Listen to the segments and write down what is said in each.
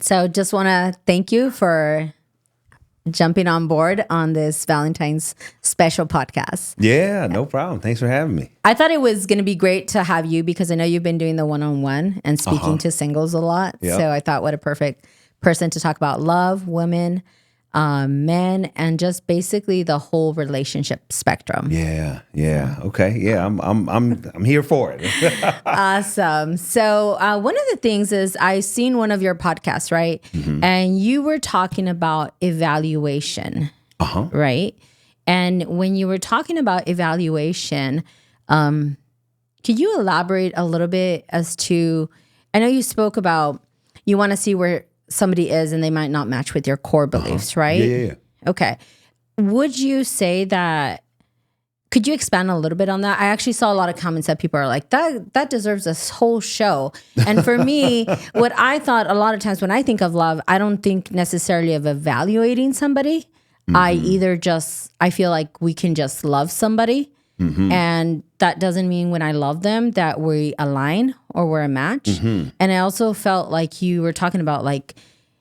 So just want to thank you for jumping on board on this Valentine's special podcast. Yeah, no problem. Thanks for having me. I thought it was going to be great to have you because I know you've been doing the one-on-one and speaking to singles a lot. Yep. So I thought what a perfect person to talk about love, women, men, and just basically the whole relationship spectrum. Yeah. Okay. Yeah, I'm here for it. Awesome. So one of the things is I seen one of your podcasts, right? And you were talking about evaluation, right? And when you were talking about evaluation, could you elaborate a little bit as to, I know you spoke about you want to see where somebody is and they might not match with your core beliefs, right? Yeah. Okay. Would you say that, could you expand a little bit on that? I actually saw a lot of comments that people are like, that deserves a whole show. And for me, what I thought a lot of times when I think of love, I don't think necessarily of evaluating somebody. I feel like we can just love somebody. And that doesn't mean when I love them that we align or we're a match. And I also felt like you were talking about like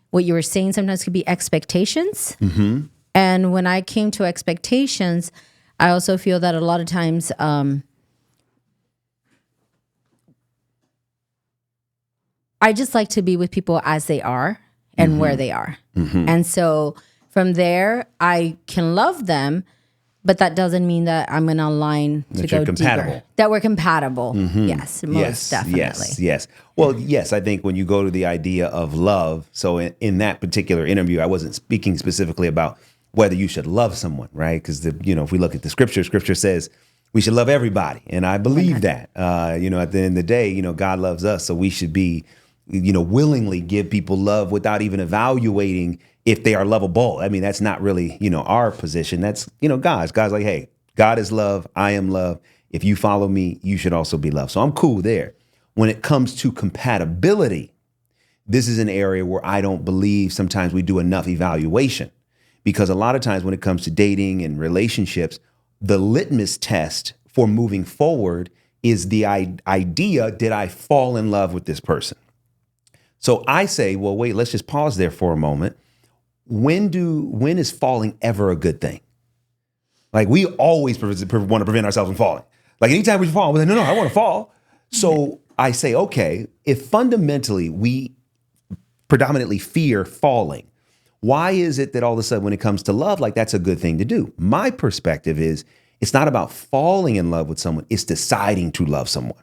what you were saying sometimes could be expectations. And when I came to expectations, I also feel that a lot of times I just like to be with people as they are and where they are. And so from there, I can love them, but that doesn't mean that I'm going to align to go compatible. deeper. That we're compatible. Yes, most definitely. Yes. Well, yes, I think when you go to the idea of love, so in that particular interview, I wasn't speaking specifically about whether you should love someone, right? Because if we look at the scripture says we should love everybody, and I believe that. At the end of the day, God loves us, so we should be, willingly give people love without even evaluating if they are lovable. I mean, that's not really, our position. That's, God's. God's like, hey, God is love. I am love. If you follow me, you should also be loved. So I'm cool there. When it comes to compatibility, this is an area where I don't believe sometimes we do enough evaluation, because a lot of times when it comes to dating and relationships, the litmus test for moving forward is the idea, did I fall in love with this person? So I say, well, wait, let's just pause there for a moment. When is falling ever a good thing? Like, we always want to prevent ourselves from falling. Like, anytime we fall, we're like, no, I want to fall. So I say, okay, if fundamentally we predominantly fear falling, why is it that all of a sudden when it comes to love, like that's a good thing to do? My perspective is it's not about falling in love with someone, it's deciding to love someone.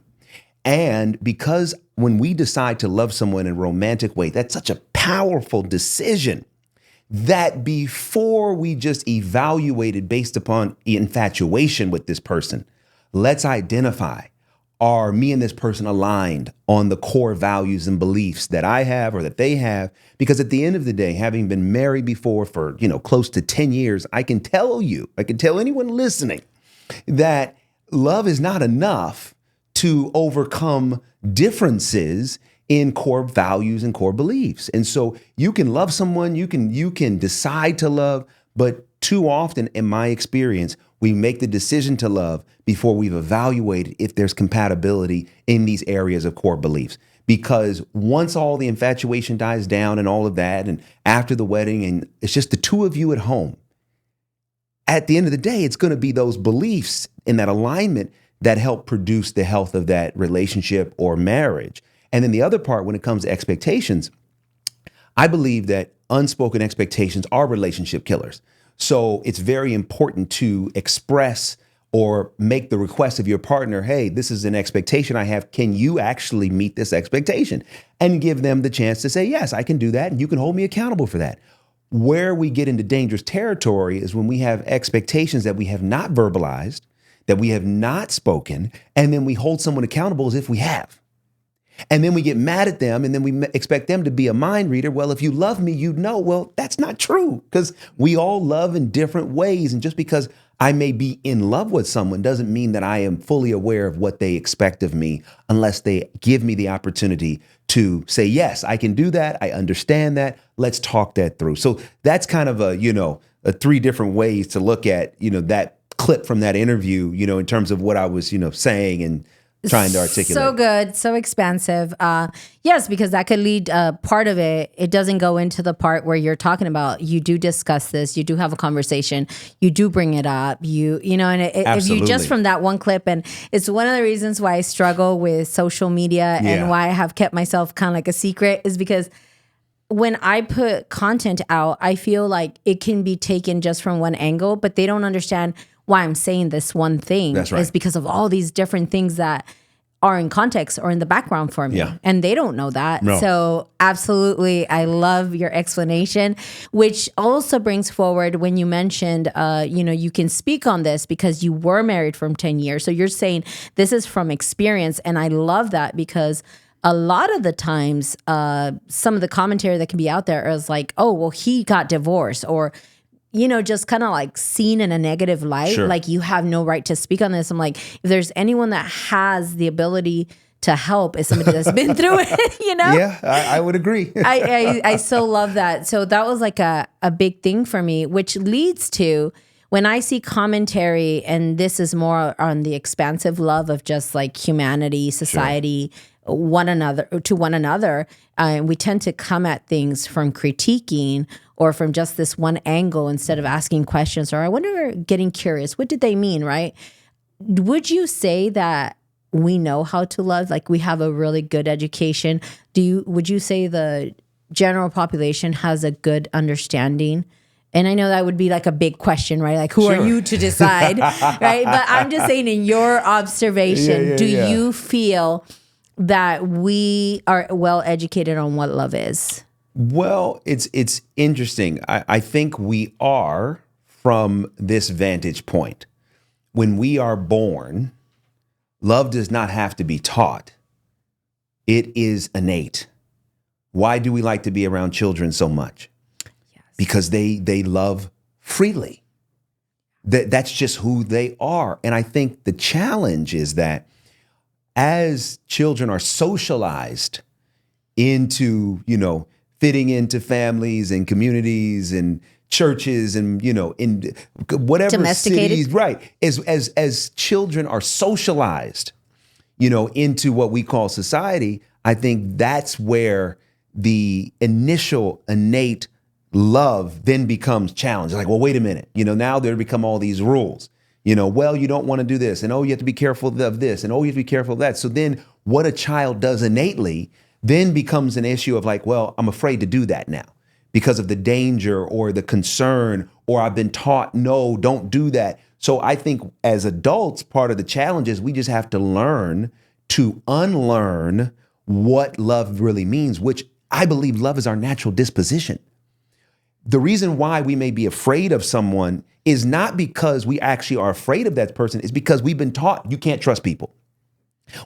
And because when we decide to love someone in a romantic way, that's such a powerful decision that before we just evaluate it based upon infatuation with this person, let's identify, are me and this person aligned on the core values and beliefs that I have or that they have? Because at the end of the day, having been married before for, close to 10 years, I can tell anyone listening that love is not enough to overcome differences in core values and core beliefs. And so you can love someone, you can decide to love, but too often in my experience, we make the decision to love before we've evaluated if there's compatibility in these areas of core beliefs. Because once all the infatuation dies down and all of that, and after the wedding, and it's just the two of you at home, at the end of the day, it's going to be those beliefs in that alignment that help produce the health of that relationship or marriage. And then the other part, when it comes to expectations, I believe that unspoken expectations are relationship killers. So it's very important to express or make the request of your partner, hey, this is an expectation I have. Can you actually meet this expectation? And give them the chance to say, yes, I can do that. And you can hold me accountable for that. Where we get into dangerous territory is when we have expectations that we have not verbalized, that we have not spoken, and then we hold someone accountable as if we have. And then we get mad at them, and then we expect them to be a mind reader. Well, if you love me, you'd know. Well, that's not true, because we all love in different ways. And just because I may be in love with someone doesn't mean that I am fully aware of what they expect of me unless they give me the opportunity to say, yes, I can do that. I understand that. Let's talk that through. So that's kind of a three different ways to look at, that clip from that interview, in terms of what I was, saying and trying to articulate. So good, so expansive. Yes, because that could lead part of it. It doesn't go into the part where you're talking about. You do discuss this. You do have a conversation. You do bring it up. And if you just from that one clip, and it's one of the reasons why I struggle with social media and why I have kept myself kind of like a secret is because when I put content out, I feel like it can be taken just from one angle, but they don't understand why I'm saying this one thing. That's right. Is because of all these different things that are in context or in the background for me. Yeah. And they don't know that. No. So absolutely, I love your explanation, which also brings forward when you mentioned, you can speak on this because you were married for 10 years. So you're saying this is from experience. And I love that because a lot of the times, some of the commentary that can be out there is like, oh, well, he got divorced, or just kind of like seen in a negative light. Sure. Like, you have no right to speak on this. I'm like, if there's anyone that has the ability to help, is somebody that's been through it, Yeah, I would agree. I so love that. So that was like a big thing for me, which leads to when I see commentary, and this is more on the expansive love of just like humanity, society, one another, and we tend to come at things from critiquing or from just this one angle instead of asking questions, or I wonder, getting curious, what did they mean, right? Would you say that we know how to love? Like, we have a really good education. Would you say the general population has a good understanding? And I know that would be like a big question, right? Like, who are you to decide, right? But I'm just saying, in your observation, do you feel that we are well educated on what love is? Well, it's interesting. I think we are, from this vantage point. When we are born, love does not have to be taught. It is innate. Why do we like to be around children so much? Yes. Because they love freely. That's just who they are. And I think the challenge is that as children are socialized into, fitting into families and communities and churches and, in whatever cities, right. As children are socialized, into what we call society, I think that's where the initial innate love then becomes challenged. Like, well, wait a minute, now there become all these rules, well, you don't want to do this, and oh, you have to be careful of this, and oh, you have to be careful of that. So then what a child does innately then becomes an issue of like, well, I'm afraid to do that now because of the danger or the concern, or I've been taught, no, don't do that. So I think as adults, part of the challenge is we just have to learn to unlearn what love really means, which I believe love is our natural disposition. The reason why we may be afraid of someone is not because we actually are afraid of that person, it's because we've been taught you can't trust people.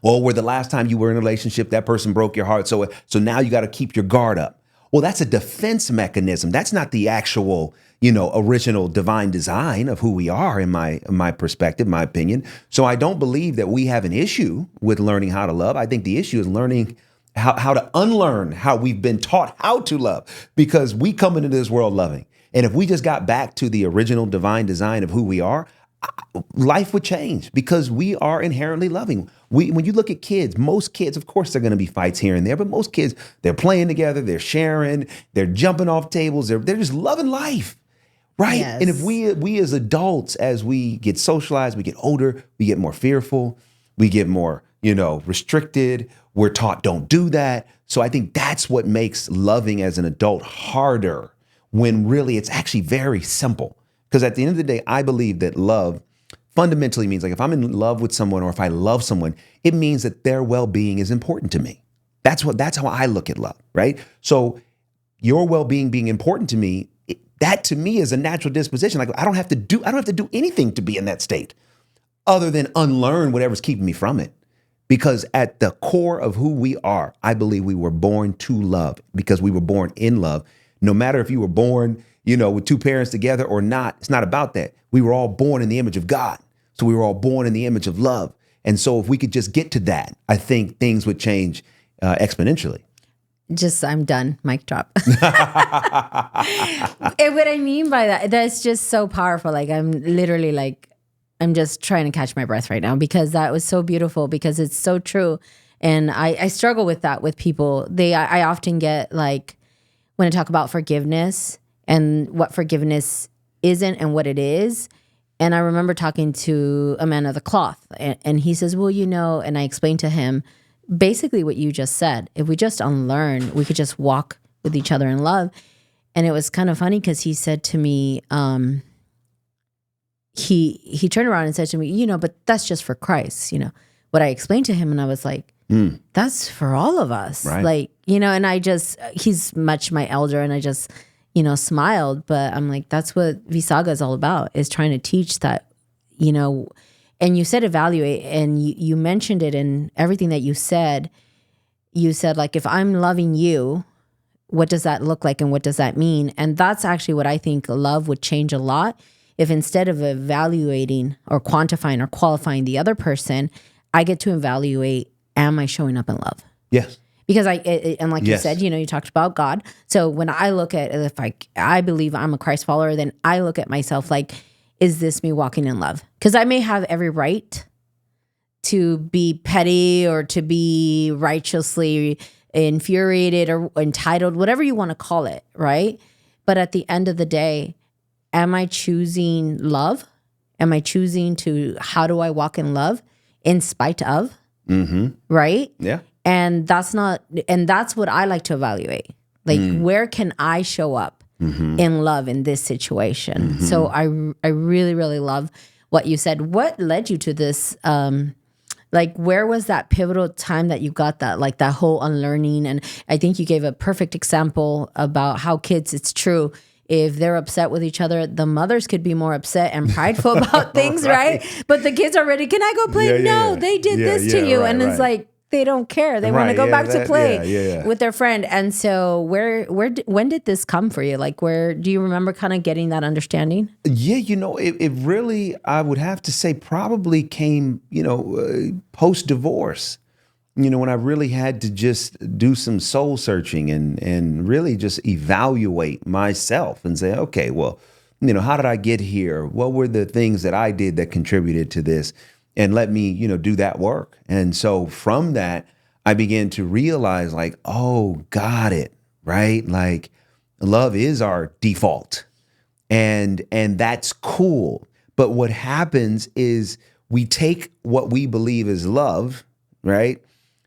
Well, where the last time you were in a relationship, that person broke your heart. So now you got to keep your guard up. Well, that's a defense mechanism. That's not the actual, original divine design of who we are, in my perspective, my opinion. So I don't believe that we have an issue with learning how to love. I think the issue is learning how to unlearn how we've been taught how to love, because we come into this world loving. And if we just got back to the original divine design of who we are, life would change, because we are inherently loving. When you look at kids, most kids, of course, there are going to be fights here and there, but most kids, they're playing together, they're sharing, they're jumping off tables, they're just loving life, right? Yes. And if we as adults, as we get socialized, we get older, we get more fearful, we get more, restricted. We're taught don't do that. So I think that's what makes loving as an adult harder, when really it's actually very simple. Because at the end of the day, I believe that love fundamentally means, like, if I'm in love with someone, or if I love someone, it means that their well-being is important to me. That's how I look at love, right? So your well-being being important to me, that to me is a natural disposition. Like, I don't have to do anything to be in that state other than unlearn whatever's keeping me from it. Because at the core of who we are, I believe we were born to love, because we were born in love. No matter if you were born, with two parents together or not, it's not about that. We were all born in the image of God. So we were all born in the image of love. And so if we could just get to that, I think things would change exponentially. I'm done. Mic drop. And what I mean by that's just so powerful. Like, I'm literally like, I'm just trying to catch my breath right now because that was so beautiful because it's so true. And I struggle with that with people. I often get like, when I talk about forgiveness and what forgiveness isn't and what it is. And I remember talking to a man of the cloth and he says, well, and I explained to him basically what you just said. If we just unlearn, we could just walk with each other in love. And it was kind of funny because he said to me, he turned around and said to me, but that's just for Christ, what I explained to him. And I was like, that's for all of us. Right. Like, and he's much my elder and I just, smiled, but I'm like, that's what V-Saga is all about, is trying to teach that, and you said evaluate, and you mentioned it in everything that you said. You said, like, if I'm loving you, what does that look like and what does that mean? And that's actually what I think love would change a lot. If instead of evaluating or quantifying or qualifying the other person, I get to evaluate, am I showing up in love? Yes. Because and like you said, you talked about God. So when I look at, if I believe I'm a Christ follower, then I look at myself like, is this me walking in love? Because I may have every right to be petty or to be righteously infuriated or entitled, whatever you want to call it, right? But at the end of the day, am I choosing love? Am I choosing how do I walk in love in spite of? Mm-hmm. Right? Yeah. And that's what I like to evaluate. Like, where can I show up in love in this situation? So I really, really love what you said. What led you to this? Like, where was that pivotal time that you got that, like that whole unlearning? And I think you gave a perfect example about how kids, it's true, if they're upset with each other, the mothers could be more upset and prideful about things, right? But the kids are ready. Can I go play? No, they did this to you. And it's like, they don't care. They want to go back to play with their friend. And so when did this come for you? Like, do you remember kind of getting that understanding? Yeah, it really, I would have to say, probably came, post-divorce. When I really had to just do some soul searching and really just evaluate myself and say, okay, well, how did I get here? What were the things that I did that contributed to this? And let me, do that work. And so from that, I began to realize, like, oh, got it, right? Like, love is our default. And that's cool. But what happens is we take what we believe is love, right?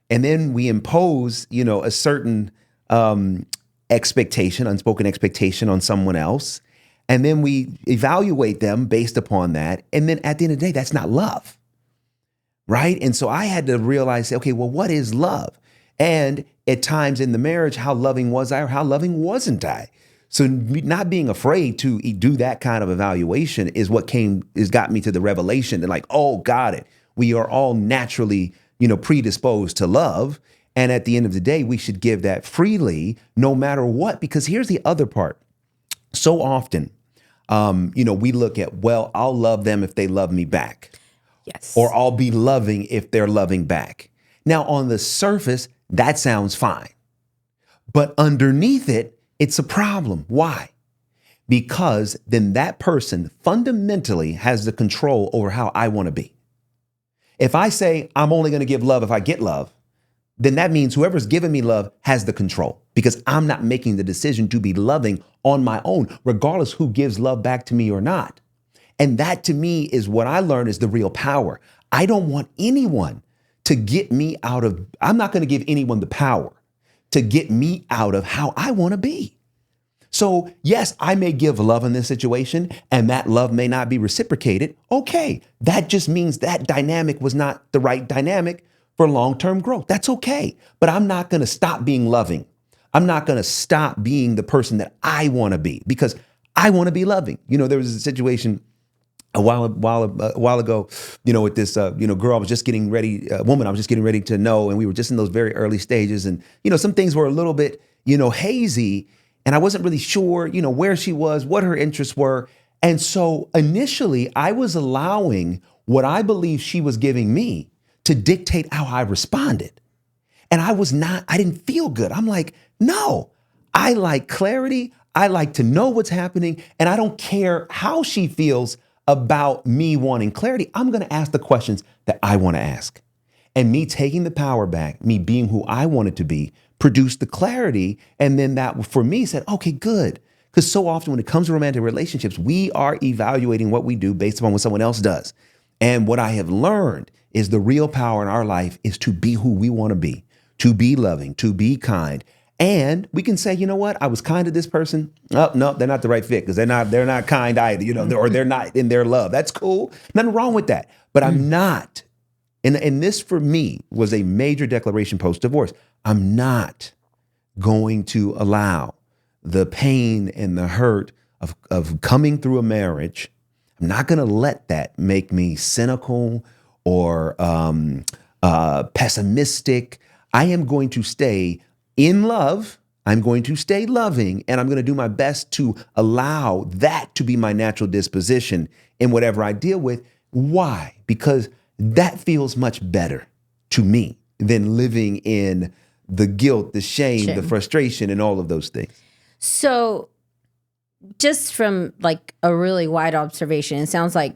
And then we impose, a certain expectation, unspoken expectation on someone else. And then we evaluate them based upon that. And then at the end of the day, that's not love. Right. And so I had to realize, okay, well, what is love? And at times in the marriage, how loving was I or how loving wasn't I? So not being afraid to do that kind of evaluation is what got me to the revelation that, like, oh, got it. We are all naturally, predisposed to love. And at the end of the day, we should give that freely no matter what, because here's the other part. So often, we look at, well, I'll love them if they love me back. Yes. Or I'll be loving if they're loving back. Now, on the surface, that sounds fine. But underneath it, it's a problem. Why? Because then that person fundamentally has the control over how I want to be. If I say I'm only going to give love if I get love, then that means whoever's giving me love has the control, because I'm not making the decision to be loving on my own, regardless who gives love back to me or not. And that, to me, is what I learned is the real power. I don't want anyone to get me I'm not going to give anyone the power to get me out of how I want to be. So yes, I may give love in this situation and that love may not be reciprocated. Okay, that just means that dynamic was not the right dynamic for long-term growth. That's okay. But I'm not going to stop being loving. I'm not going to stop being the person that I want to be, because I want to be loving. There was a situation a while ago, with this, girl I was just getting ready, woman I was just getting ready to know. And we were just in those very early stages. And, some things were a little bit, hazy. And I wasn't really sure, where she was, what her interests were. And so initially I was allowing what I believed she was giving me to dictate how I responded. And I didn't feel good. I'm like, no, I like clarity. I like to know what's happening. And I don't care how she feels. about me wanting clarity, I'm going to ask the questions that I want to ask. And me taking the power back, me being who I wanted to be, produced the clarity. And then that for me said, okay, good. Because so often when it comes to romantic relationships, we are evaluating what we do based upon what someone else does. And what I have learned is the real power in our life is to be who we want to be loving, to be kind. And we can say, you know what? I was kind to this person. Oh, no, they're not the right fit because they're not kind either, or they're not in their love. That's cool. Nothing wrong with that. But I'm not. And this for me was a major declaration post-divorce. I'm not going to allow the pain and the hurt of coming through a marriage. I'm not going to let that make me cynical or pessimistic. I am going to stay in love. I'm going to stay loving, and I'm going to do my best to allow that to be my natural disposition in whatever I deal with. Why? Because that feels much better to me than living in the guilt, the shame, the frustration, and all of those things. So just from like a really wide observation, it sounds like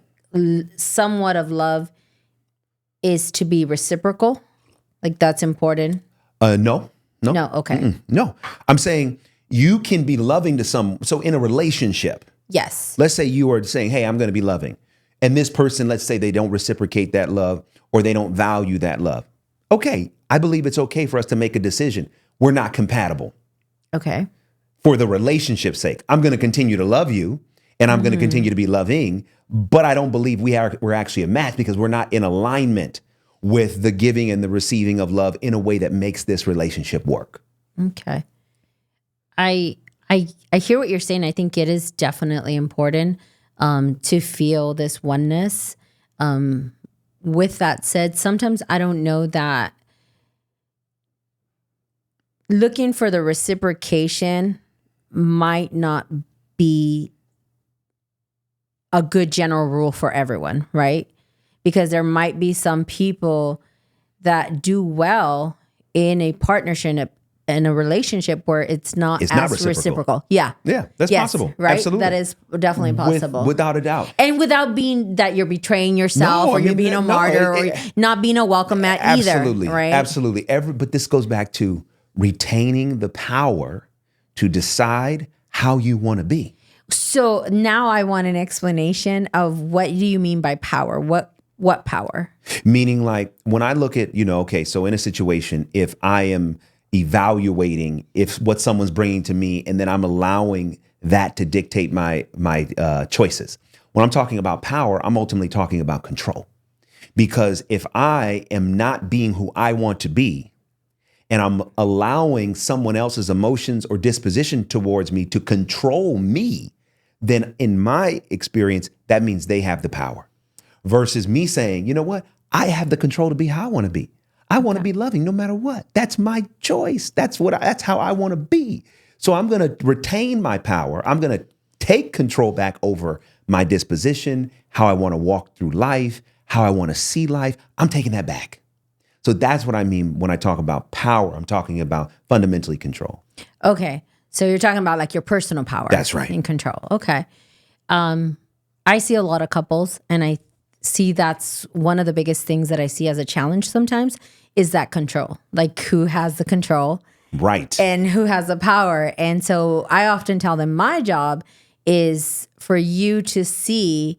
somewhat of love is to be reciprocal. Like that's important. No. Okay. No, I'm saying you can be loving to so in a relationship. Yes. Let's say you are saying, hey, I'm going to be loving. And this person, let's say they don't reciprocate that love or they don't value that love. Okay. I believe it's okay for us to make a decision. We're not compatible. Okay. For the relationship's sake, I'm going to continue to love you and I'm going to continue to be loving, but I don't believe we're actually a match because we're not in alignment with the giving and the receiving of love in a way that makes this relationship work. Okay. I hear what you're saying. I think it is definitely important to feel this oneness. With that said, sometimes I don't know that looking for the reciprocation might not be a good general rule for everyone, right? Because there might be some people that do well in a partnership, in a relationship where it's not reciprocal. Yeah. Yeah, that's possible. Right? Absolutely. That is definitely possible. Without a doubt. And without being that you're betraying yourself you're being a martyr or not being a welcome mat absolutely, either. Right? Absolutely. But this goes back to retaining the power to decide how you want to be. So now I want an explanation of what do you mean by power? What power? Meaning like when I look at, so in a situation, if I am evaluating if what someone's bringing to me and then I'm allowing that to dictate my choices. When I'm talking about power, I'm ultimately talking about control. Because if I am not being who I want to be and I'm allowing someone else's emotions or disposition towards me to control me, then in my experience, that means they have the power. Versus me saying, you know what? I have the control to be how I want to be. I want to be loving no matter what. That's my choice. That's how I want to be. So I'm going to retain my power. I'm going to take control back over my disposition, how I want to walk through life, how I want to see life. I'm taking that back. So that's what I mean when I talk about power. I'm talking about fundamentally control. Okay. So you're talking about like your personal power. That's right. And control. Okay. I see a lot of couples and I see that's one of the biggest things that I see as a challenge sometimes is that control. Like who has the control? Right. And who has the power. And so I often tell them my job is for you to see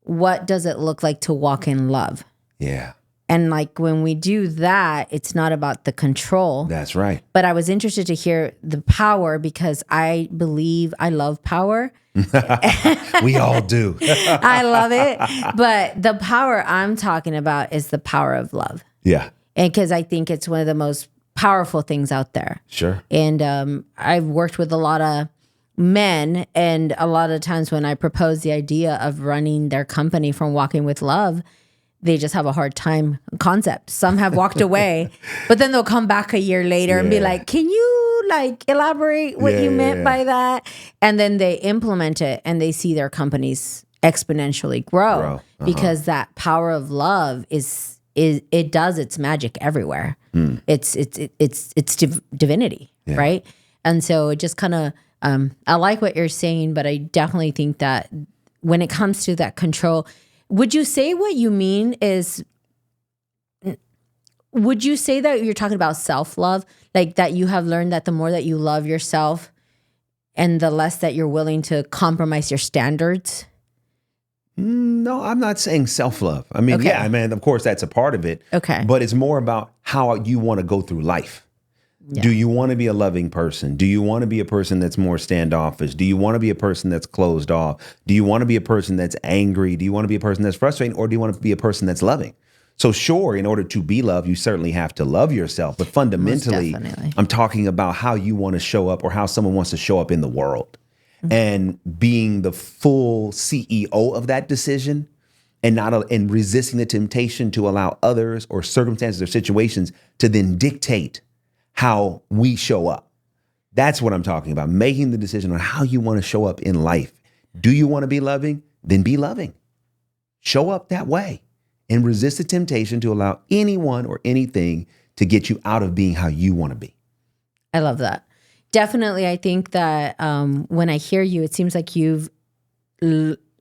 what does it look like to walk in love. Yeah. And like when we do that, it's not about the control. That's right. But I was interested to hear the power because I believe I love power. We all do. I love it. But the power I'm talking about is the power of love. Yeah. And because I think it's one of the most powerful things out there. Sure. And I've worked with a lot of men, and a lot of times when I propose the idea of running their company from Walking with Love, they just have a hard time concept. Some have walked away, but then they'll come back a year later and be like, can you like elaborate what you meant by that? And then they implement it and they see their companies exponentially grow because that power of love is it does its magic everywhere. It's divinity, right? And so it just kind of I like what you're saying, but I definitely think that when it comes to that control, would you say what you mean is, would you say that you're talking about self-love? Like that you have learned that the more that you love yourself and the less that you're willing to compromise your standards? No, I'm not saying self-love. I mean, yeah, I mean, of course that's a part of it. Okay. But it's more about how you want to go through life. Yeah. Do you want to be a loving person? Do you want to be a person that's more standoffish? Do you want to be a person that's closed off? Do you want to be a person that's angry? Do you want to be a person that's frustrating? Or do you want to be a person that's loving? So sure, in order to be loved, you certainly have to love yourself. But fundamentally, I'm talking about how you want to show up or how someone wants to show up in the world. Mm-hmm. And being the full CEO of that decision and and resisting the temptation to allow others or circumstances or situations to then dictate how we show up. That's what I'm talking about. Making the decision on how you want to show up in life. Do you want to be loving? Then be loving. Show up that way and resist the temptation to allow anyone or anything to get you out of being how you want to be. I love that. Definitely. I think that when I hear you, it seems like you've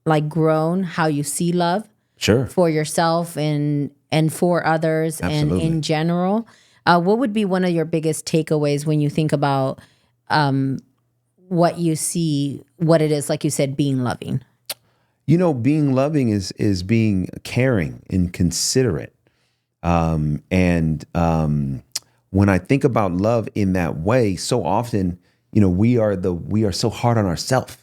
like grown how you see love. Sure. For yourself and for others. Absolutely. And in general. What would be one of your biggest takeaways when you think about what you see, what it is, like you said, being loving? You know, being loving is being caring and considerate. When I think about love in that way, so often, you know, we are so hard on ourselves.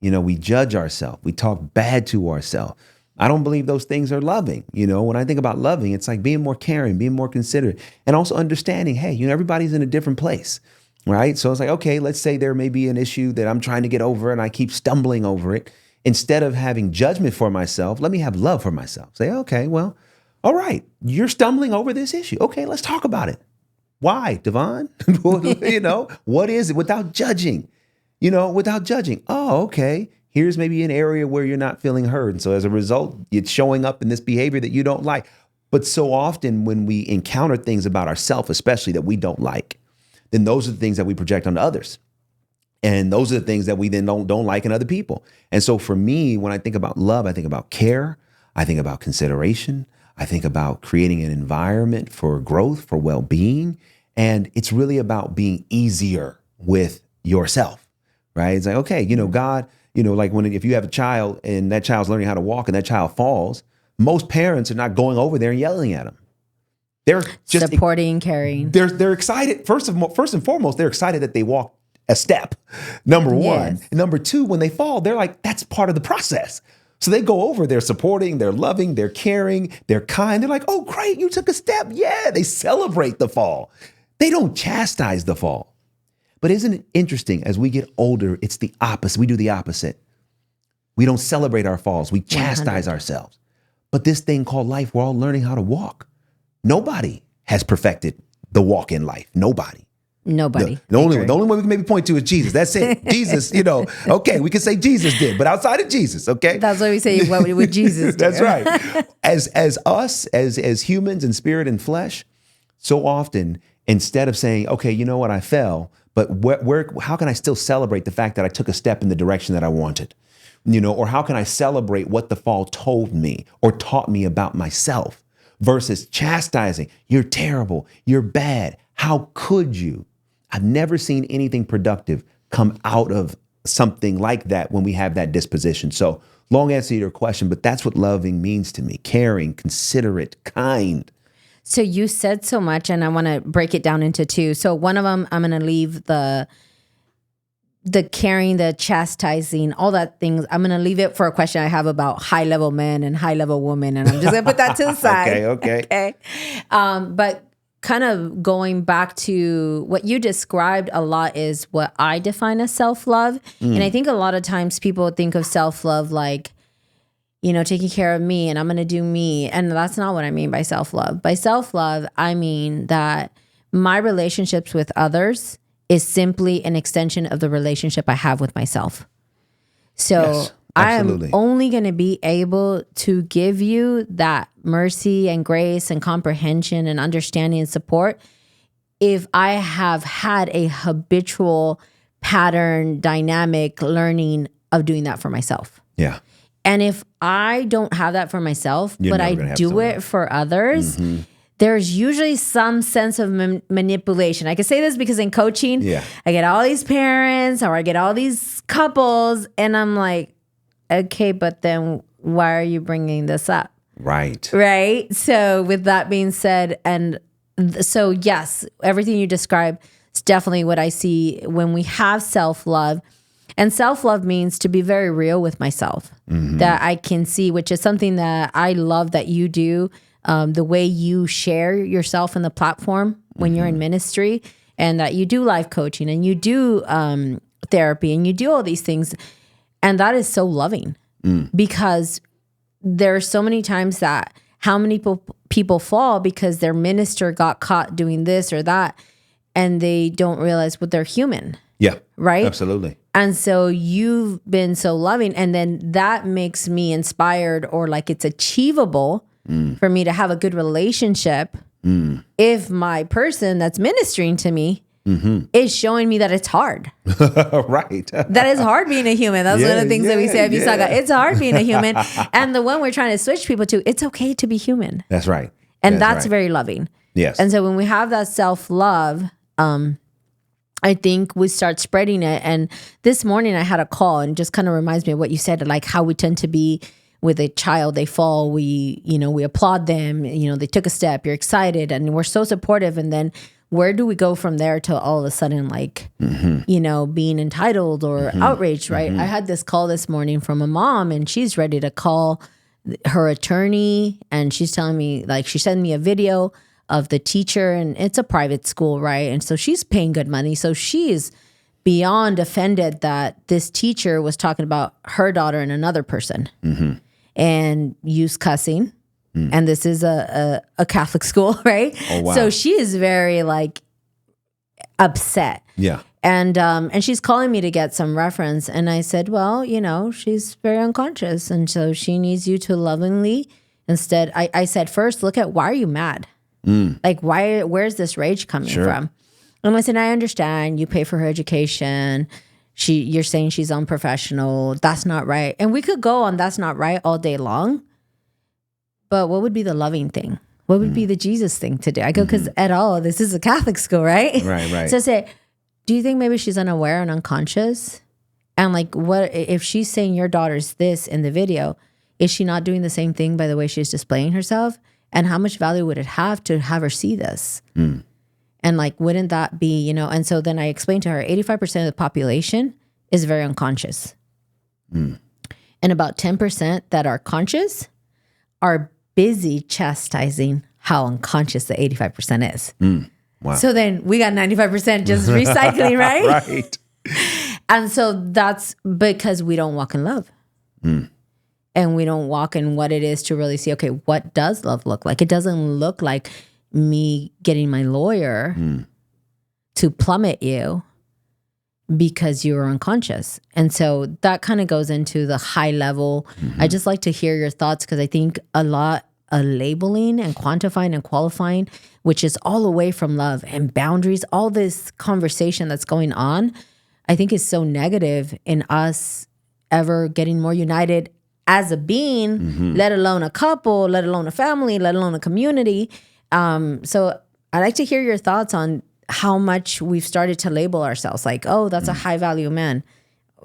You know, we judge ourselves. We talk bad to ourselves. I don't believe those things are loving. You know, when I think about loving, it's like being more caring, being more considerate, and also understanding, hey, you know, everybody's in a different place, right? So it's like, okay, let's say there may be an issue that I'm trying to get over and I keep stumbling over it. Instead of having judgment for myself, let me have love for myself. Say, okay, well, all right, you're stumbling over this issue. Okay, let's talk about it. Why, DeVon? You know, what is it? Without judging, without judging. Oh, okay. Here's maybe an area where you're not feeling heard. And so as a result, it's showing up in this behavior that you don't like. But so often when we encounter things about ourselves, especially that we don't like, then those are the things that we project onto others. And those are the things that we then don't like in other people. And so for me, when I think about love, I think about care. I think about consideration. I think about creating an environment for growth, for well-being. And it's really about being easier with yourself, right? It's like, okay, God, like if you have a child and that child's learning how to walk and that child falls, most parents are not going over there and yelling at them. They're just supporting, caring. They're excited. First and foremost, they're excited that they walk a step, number one. Yes. And number two, when they fall, they're like, that's part of the process. So they go over, they're supporting, they're loving, they're caring, they're kind. They're like, oh, great, you took a step. Yeah, they celebrate the fall. They don't chastise the fall. But isn't it interesting, as we get older, it's the opposite. We do the opposite. We don't celebrate our falls. We chastise 100. Ourselves. But this thing called life, we're all learning how to walk. Nobody has perfected the walk in life. Nobody. Nobody. The only one we can maybe point to is Jesus. That's it. Jesus, okay, we can say Jesus did, but outside of Jesus, okay? That's why we say what would Jesus do. That's right. As us, as humans in spirit and flesh, so often, instead of saying, okay, you know what, I fell, but how can I still celebrate the fact that I took a step in the direction that I wanted? Or how can I celebrate what the fall told me or taught me about myself versus chastising? You're terrible. You're bad. How could you? I've never seen anything productive come out of something like that when we have that disposition. So long answer to your question, but that's what loving means to me. Caring, considerate, kind. So you said so much, and I want to break it down into two. So one of them, I'm going to leave the caring, the chastising, all that things. I'm going to leave it for a question I have about high level men and high level women. And I'm just going to put that to the side. Okay. But kind of going back to what you described a lot is what I define as self-love. And I think a lot of times people think of self-love like, taking care of me and I'm going to do me. And that's not what I mean by self-love. By self-love, I mean that my relationships with others is simply an extension of the relationship I have with myself. So yes, I am only going to be able to give you that mercy and grace and comprehension and understanding and support if I have had a habitual pattern, dynamic learning of doing that for myself. Yeah. And if I don't have that for myself, You're but never I gonna have do someone it else. for others, there's usually some sense of manipulation. I can say this because in coaching, Yeah. I get all these parents or I get all these couples, and I'm like, okay, but then why are you bringing this up? Right. Right. So with that being said, so yes, everything you described is definitely what I see when we have self-love. And self-love means to be very real with myself, that I can see, which is something that I love that you do. The way you share yourself in the platform when you're in ministry, and that you do life coaching and you do therapy and you do all these things. And that is so loving because there are so many times that how many people fall because their minister got caught doing this or that, and they don't realize what they're human. Yeah. Right? Absolutely. And so you've been so loving, and then that makes me inspired, or like it's achievable for me to have a good relationship if my person that's ministering to me is showing me that it's hard. Right. That is hard being a human. That's one of the things that we say at V-Saga. It's hard being a human. And the one we're trying to switch people to, it's okay to be human. That's right. And that's right. very loving. Yes. And so when we have that self-love, I think we start spreading it. And this morning I had a call, and it just kind of reminds me of what you said, like how we tend to be with a child. They fall, we applaud them, they took a step, you're excited, and we're so supportive. And then where do we go from there to all of a sudden, like, being entitled or outraged, right? I had this call this morning from a mom, and she's ready to call her attorney. And she's telling me, like, she sent me a video of the teacher, and it's a private school, right? And so she's paying good money. So she's beyond offended that this teacher was talking about her daughter and another person and used cussing. And this is a Catholic school, right? Oh, wow. So she is very like upset. Yeah. And she's calling me to get some reference. And I said, well, she's very unconscious. And so she needs you to lovingly, instead, I said, first, look at, why are you mad? Like, where's this rage coming from? And I said, I understand you pay for her education. You're saying she's unprofessional. That's not right. And we could go on that's not right all day long. But what would be the loving thing? What would be the Jesus thing to do? I go, because this is a Catholic school, right? Right. So I say, do you think maybe she's unaware and unconscious? And like, what if she's saying your daughter's this in the video? Is she not doing the same thing by the way she's displaying herself? And how much value would it have to have her see this? And like, wouldn't that be, And so then I explained to her, 85% of the population is very unconscious. And about 10% that are conscious are busy chastising how unconscious the 85% is. Wow. So then we got 95% just recycling, right? Right. And so that's because we don't walk in love. And we don't walk in what it is to really see, okay, what does love look like? It doesn't look like me getting my lawyer to plummet you because you were unconscious. And so that kind of goes into the high level. I just like to hear your thoughts, because I think a lot of labeling and quantifying and qualifying, which is all away from love and boundaries, all this conversation that's going on, I think is so negative in us ever getting more united as a being, let alone a couple, let alone a family, let alone a community. So I'd like to hear your thoughts on how much we've started to label ourselves like, oh, that's a high value man.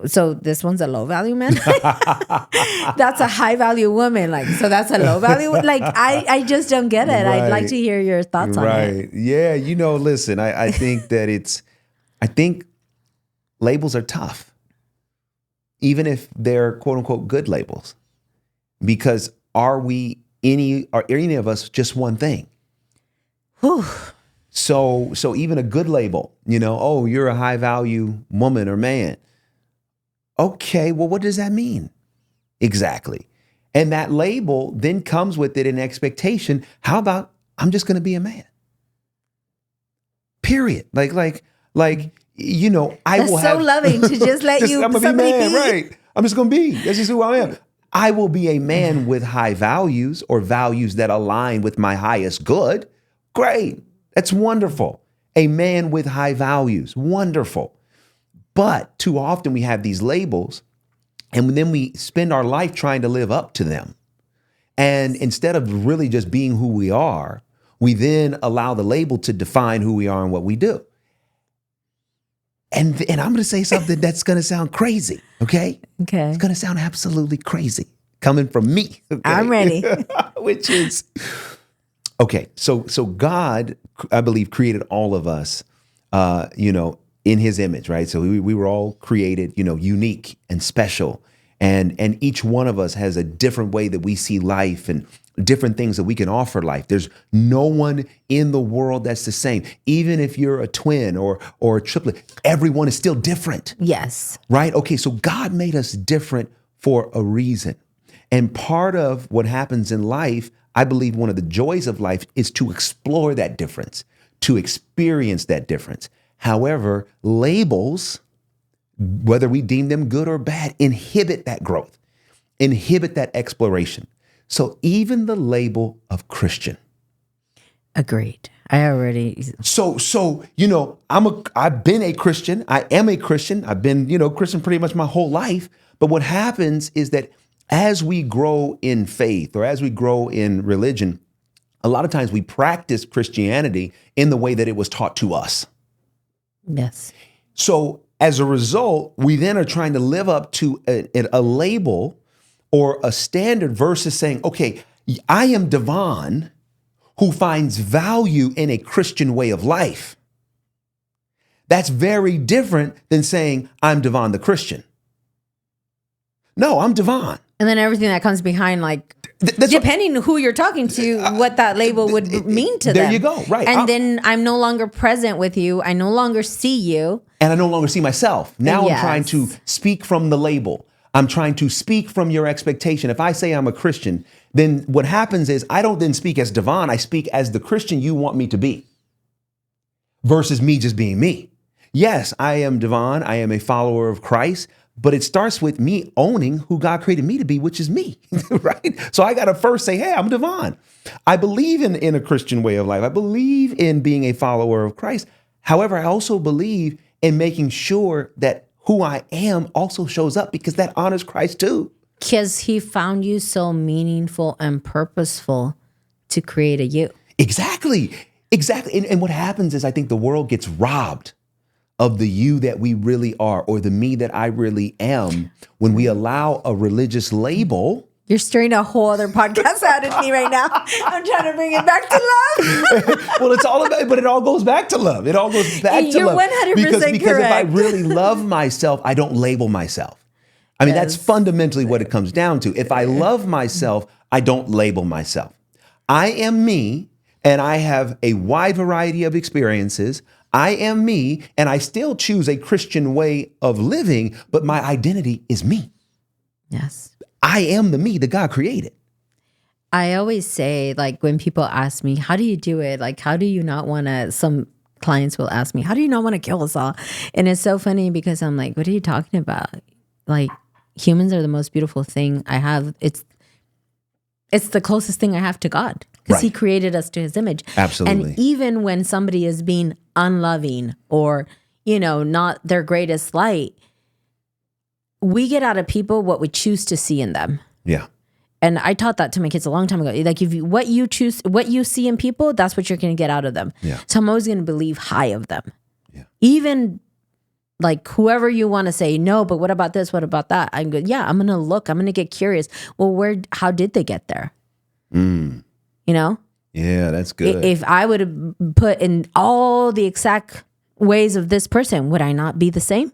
So this one's a low value man. That's a high value woman. Like, so that's a low value. Like, I just don't get it. Right. I'd like to hear your thoughts on it. Right. Yeah. Listen, I think that I think labels are tough, even if they're quote unquote good labels, because are any of us just one thing? Whew. So even a good label, oh, you're a high value woman or man. Okay, well, what does that mean? Exactly. And that label then comes with it an expectation. How about I'm just going to be a man? Period. Like, I That's will so have loving to just let you I'm gonna somebody be man, be. right? I'm just gonna be. That's just who I am. I will be a man with high values or values that align with my highest good. Great. That's wonderful. A man with high values. Wonderful. But too often we have these labels And then we spend our life trying to live up to them. And instead of really just being who we are, we then allow the label to define who we are and what we do. And I'm going to say something that's going to sound crazy, okay? Okay. It's going to sound absolutely crazy coming from me. Okay? I'm ready. Which is, okay, so God, I believe, created all of us, in his image, right? So we were all created, unique and special. And each one of us has a different way that we see life and different things that we can offer life. There's no one in the world that's the same. Even if you're a twin or a triplet, everyone is still different. Yes. Right? Okay, so God made us different for a reason. And part of what happens in life, I believe one of the joys of life is to explore that difference, to experience that difference. However, labels, whether we deem them good or bad, inhibit that growth, inhibit that exploration. So even the label of Christian. Agreed. I already. So I've been a Christian. I am a Christian. I've been, Christian pretty much my whole life. But what happens is that as we grow in faith or as we grow in religion, a lot of times we practice Christianity in the way that it was taught to us. Yes. So as a result, we then are trying to live up to a label or a standard versus saying, okay, I am DeVon who finds value in a Christian way of life. That's very different than saying I'm DeVon the Christian. No, I'm DeVon. And then everything that comes behind, depending who you're talking to, what that label would mean to them. There you go, right. And then I'm no longer present with you. I no longer see you. And I no longer see myself. Now Yes. I'm trying to speak from the label. I'm trying to speak from your expectation. If I say I'm a Christian, then what happens is I don't then speak as DeVon. I speak as the Christian you want me to be versus me just being me. Yes, I am DeVon. I am a follower of Christ, but it starts with me owning who God created me to be, which is me, right? So I got to first say, hey, I'm DeVon. I believe in a Christian way of life. I believe in being a follower of Christ. However, I also believe in making sure that who I am also shows up because that honors Christ too. Because he found you so meaningful and purposeful to create a you. Exactly. And what happens is I think the world gets robbed of the you that we really are or the me that I really am when we allow a religious label. You're stirring a whole other podcast out of me right now. I'm trying to bring it back to love. Well, it's all about, but it all goes back to love. It all goes back to You're love. 100% because correct. if I really love myself, I don't label myself. I mean, that's fundamentally what it comes down to. If I love myself, I don't label myself. I am me, and I have a wide variety of experiences. I am me, and I still choose a Christian way of living, but my identity is me. Yes. I am the me that God created. I always say, when people ask me, how do you do it? How do you not want to, some clients will ask me, how do you not want to kill us all? And it's so funny because I'm like, what are you talking about? Humans are the most beautiful thing I have. It's the closest thing I have to God because he created us to his image. Absolutely. And even when somebody is being unloving or, not their greatest light, we get out of people what we choose to see in them. Yeah. And I taught that to my kids a long time ago. What you see in people, that's what you're going to get out of them. Yeah. So I'm always going to believe high of them. Yeah. Even whoever you want to say, no, but what about this? What about that? I'm good. Yeah, I'm going to look. I'm going to get curious. Well, how did they get there? Yeah, that's good. If I would have put in all the exact ways of this person, would I not be the same?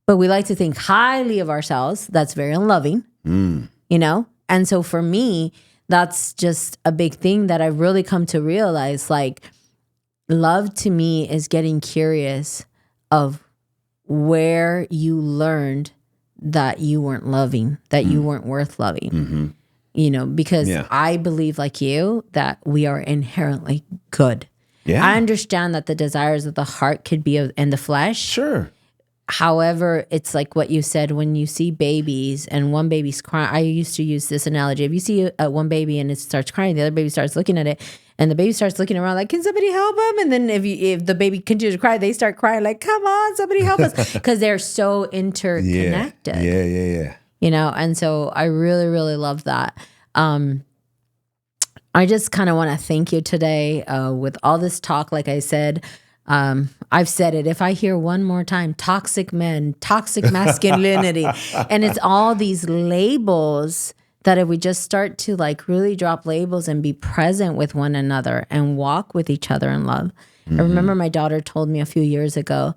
But we like to think highly of ourselves. That's very unloving, And so for me, that's just a big thing that I've really come to realize. Love to me is getting curious of where you learned that you weren't loving, that you weren't worth loving. Because I believe like you that we are inherently good. Yeah. I understand that the desires of the heart could be in the flesh. Sure. However, it's like what you said, when you see babies and one baby's crying. I used to use this analogy. If you see one baby and it starts crying, the other baby starts looking at it, and the baby starts looking around like, can somebody help him? And then if the baby continues to cry, they start crying like, come on, somebody help us. Because they're so interconnected. Yeah. You know, and so I really, really love that. I just kind of want to thank you today with all this talk. Like I said, I've said it. If I hear one more time, toxic men, toxic masculinity, and it's all these labels that if we just start to like really drop labels and be present with one another and walk with each other in love. I remember my daughter told me a few years ago,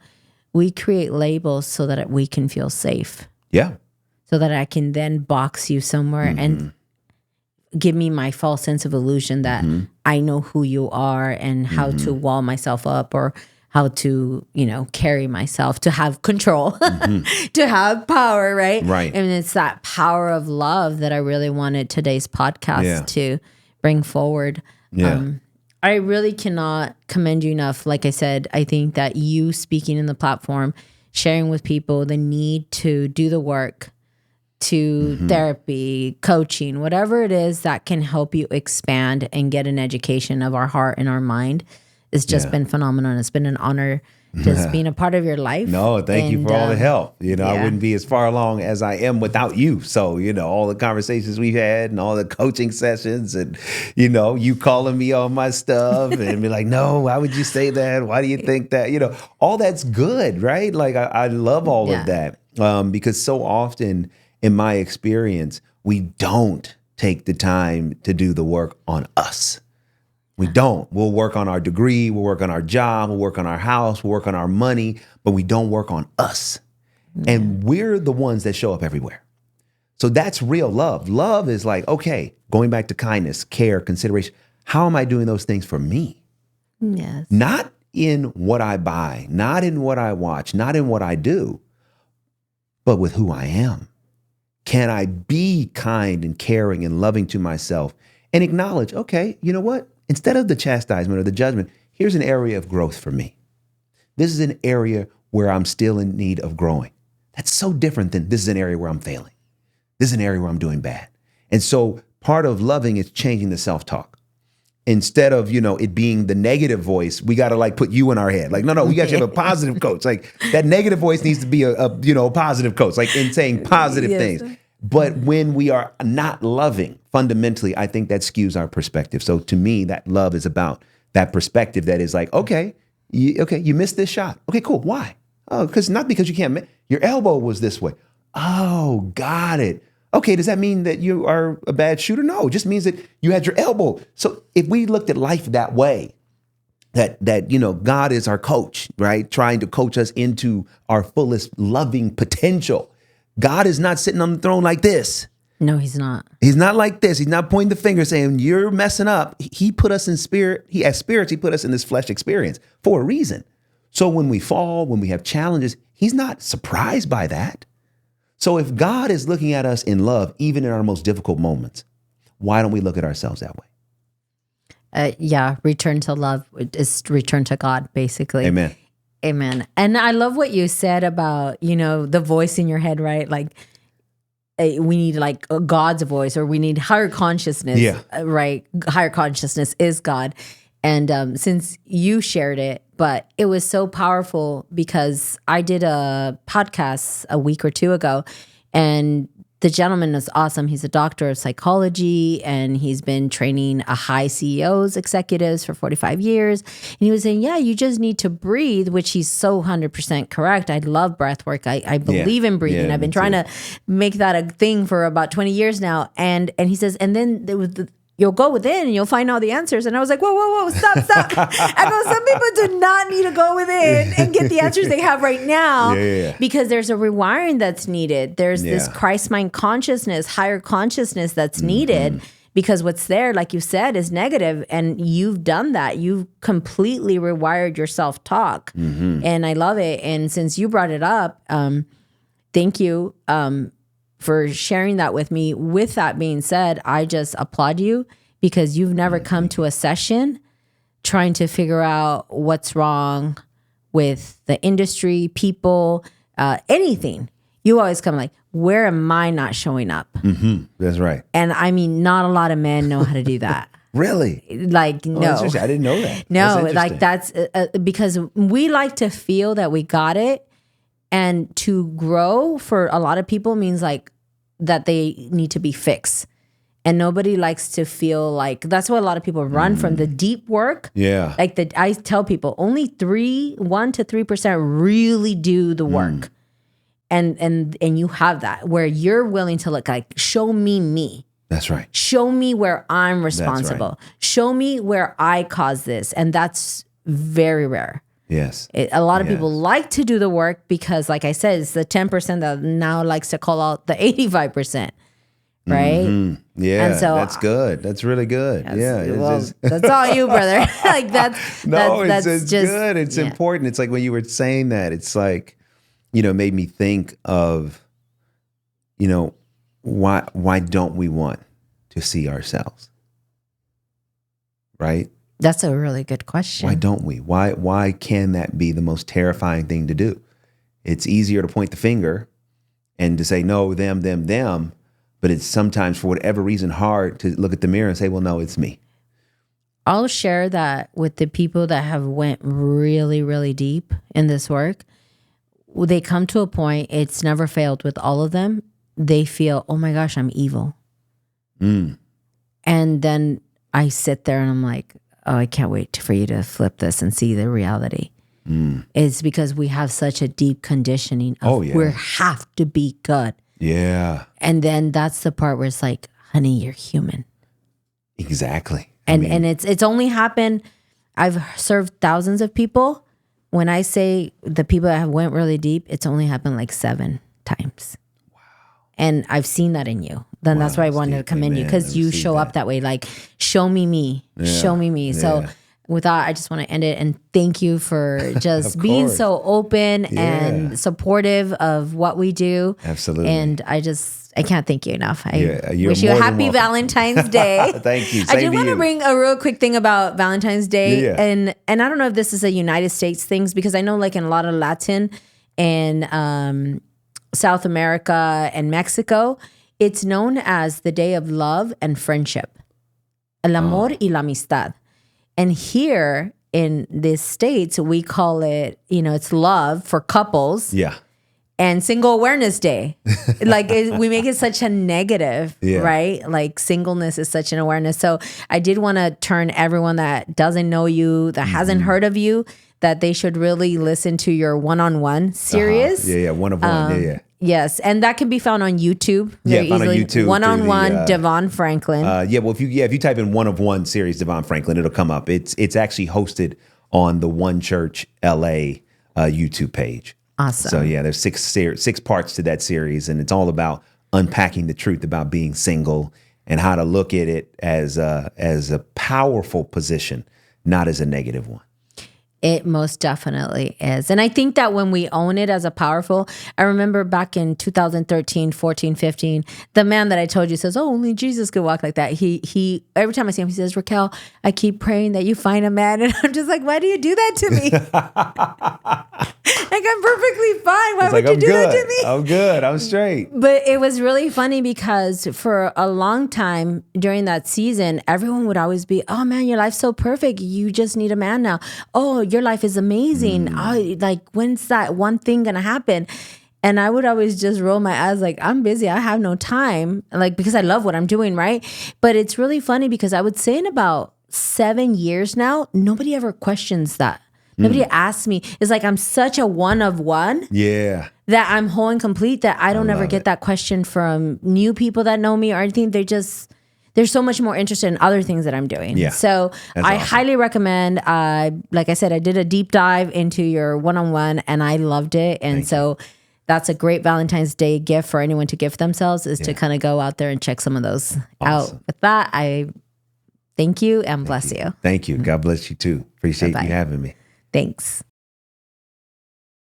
we create labels so that we can feel safe. Yeah. So that I can then box you somewhere and give me my false sense of illusion that I know who you are and how to wall myself up or how to, you know, carry myself, to have control, to have power, right? Right. And it's that power of love that I really wanted today's podcast to bring forward. Yeah. I really cannot commend you enough. Like I said, I think that you speaking in the platform, sharing with people the need to do the work, to therapy, coaching, whatever it is that can help you expand and get an education of our heart and our mind. It's just been phenomenal. It's been an honor just being a part of your life. No, thank you for all the help. You know, I wouldn't be as far along as I am without you. So, you know, all the conversations we've had and all the coaching sessions and, you know, you calling me on my stuff and be like, no, why would you say that? Why do you think that? You know, all that's good, right? Like, I love all of that because so often in my experience, we don't take the time to do the work on us. We don't. We'll work on our degree, we'll work on our job, we'll work on our house, we'll work on our money, but we don't work on us. And we're the ones that show up everywhere. So that's real love. Love is like, okay, going back to kindness, care, consideration. How am I doing those things for me? Yes. Not in what I buy, not in what I watch, not in what I do, but with who I am. Can I be kind and caring and loving to myself and acknowledge, okay, you know what? Instead of the chastisement or the judgment, here's an area of growth for me. This is an area where I'm still in need of growing. That's so different than this is an area where I'm failing. This is an area where I'm doing bad. And so part of loving is changing the self-talk. Instead of, you know, it being the negative voice, we got to like put you in our head. Like, no, we got to have a positive coach. Like that negative voice needs to be a positive coach, like in saying positive things. But when we are not loving, fundamentally, I think that skews our perspective. So to me, that love is about that perspective that is like, okay, you missed this shot. Okay, cool. Why? Oh, because you can't. Your elbow was this way. Oh, got it. Okay, does that mean that you are a bad shooter? No, it just means that you had your elbow. So if we looked at life that way, that you know, God is our coach, right? Trying to coach us into our fullest loving potential. God is not sitting on the throne like this. No, he's not. He's not like this. He's not pointing the finger saying, you're messing up. He put us in spirit. He has spirits. He put us in this flesh experience for a reason. So when we fall, when we have challenges, he's not surprised by that. So if God is looking at us in love, even in our most difficult moments, why don't we look at ourselves that way? Return to love is return to God, basically. Amen. Amen. And I love what you said about, you know, the voice in your head, right? Like we need like God's voice, or we need higher consciousness, right? Higher consciousness is God. And since you shared it, but it was so powerful because I did a podcast a week or two ago, and the gentleman is awesome. He's a doctor of psychology, and he's been training a high CEOs, executives for 45 years. And he was saying, you just need to breathe, which he's so 100% correct. I love breath work. I believe in breathing. Yeah, I've been trying to make that a thing for about 20 years now. And he says, and then there was you'll go within and you'll find all the answers. And I was like, whoa, stop. I go, some people do not need to go within and get the answers they have right now because there's a rewiring that's needed. There's this Christ mind consciousness, higher consciousness that's needed because what's there, like you said, is negative. And you've done that. You've completely rewired your self-talk. And I love it. And since you brought it up, thank you for sharing that with me. With that being said, I just applaud you because you've never come to a session trying to figure out what's wrong with the industry, people, anything, you always come like, where am I not showing up? Mm-hmm. That's right. And I mean, not a lot of men know how to do that. Really? Like, no. I didn't know that. No, like that's because we like to feel that we got it. And to grow for a lot of people means like that they need to be fixed. And nobody likes to feel like, that's why a lot of people run from the deep work. Yeah. Like I tell people only 1 to 3% really do the work. And you have that where you're willing to look like, show me. That's right. Show me where I'm responsible. Right. Show me where I caused this. And that's very rare. Yes. A lot of people like to do the work because, like I said, it's the 10% that now likes to call out the 85%. Right? Mm-hmm. Yeah. And so that's good. That's really good. That's all you, brother. Like that's it's just good. It's important. It's like when you were saying that, it's like, made me think of, why don't we want to see ourselves? Right? That's a really good question. Why don't we? Why can that be the most terrifying thing to do? It's easier to point the finger and to say, no, them, but it's sometimes for whatever reason hard to look at the mirror and say, well, no, it's me. I'll share that with the people that have went really, really deep in this work. They come to a point, it's never failed with all of them. They feel, oh my gosh, I'm evil. And then I sit there and I'm like, oh, I can't wait for you to flip this and see the reality. It's because we have such a deep conditioning of we have to be good. Yeah. And then that's the part where it's like, honey, you're human. Exactly. And it's only happened, I've served thousands of people. When I say the people that have went really deep, it's only happened like 7 times. Wow. And I've seen that in you. Then that's why I wanted to commend you, because you show up that way. Like, show me me. Show me me. So with that, I just want to end it and thank you for just being so open and supportive of what we do. Absolutely. And I can't thank you enough. I wish you a happy Valentine's Day. Thank you. I just want to bring a real quick thing about Valentine's Day. And I don't know if this is a United States thing, because I know like in a lot of Latin and South America and Mexico, it's known as the Day of Love and Friendship. El amor y la amistad. And here in the States, we call it, it's love for couples. Yeah. And Single Awareness Day. Like we make it such a negative, right? Like singleness is such an awareness. So I did want to turn everyone that doesn't know you, that hasn't heard of you, that they should really listen to your one-on-one series. Yeah, one of one. Yes, and that can be found on YouTube very found easily. On YouTube one-on-one DeVon Franklin. Well, if you type in one of one series DeVon Franklin, it'll come up. It's actually hosted on the One Church LA YouTube page. Awesome. So there's 6 parts to that series, and it's all about unpacking the truth about being single and how to look at it as a powerful position, not as a negative one. It most definitely is. And I think that when we own it as a powerful, I remember back in 2013, 14, 15, the man that I told you says, oh, only Jesus could walk like that. He every time I see him, he says, Raquel, I keep praying that you find a man. And I'm just like, why do you do that to me? Like, I'm perfectly fine. Why would you do that to me? I'm good. I'm straight. But it was really funny because for a long time during that season, everyone would always be, oh man, your life's so perfect. You just need a man now. Oh, your life is amazing. Oh, like, when's that one thing gonna happen? And I would always just roll my eyes like, I'm busy. I have no time. Like, because I love what I'm doing, right? But it's really funny because I would say in about 7 years now, nobody ever questions that. Nobody asks me. It's like I'm such a one of one. Yeah. That I'm whole and complete that I don't ever get that question from new people that know me or anything. They're so much more interested in other things that I'm doing. Yeah. So I highly recommend, like I said, I did a deep dive into your one-on-one and I loved it. And that's a great Valentine's Day gift for anyone to gift themselves, is to kind of go out there and check some of those out. With that, I thank you and bless you. Thank you. God bless you too. Appreciate you having me. Thanks.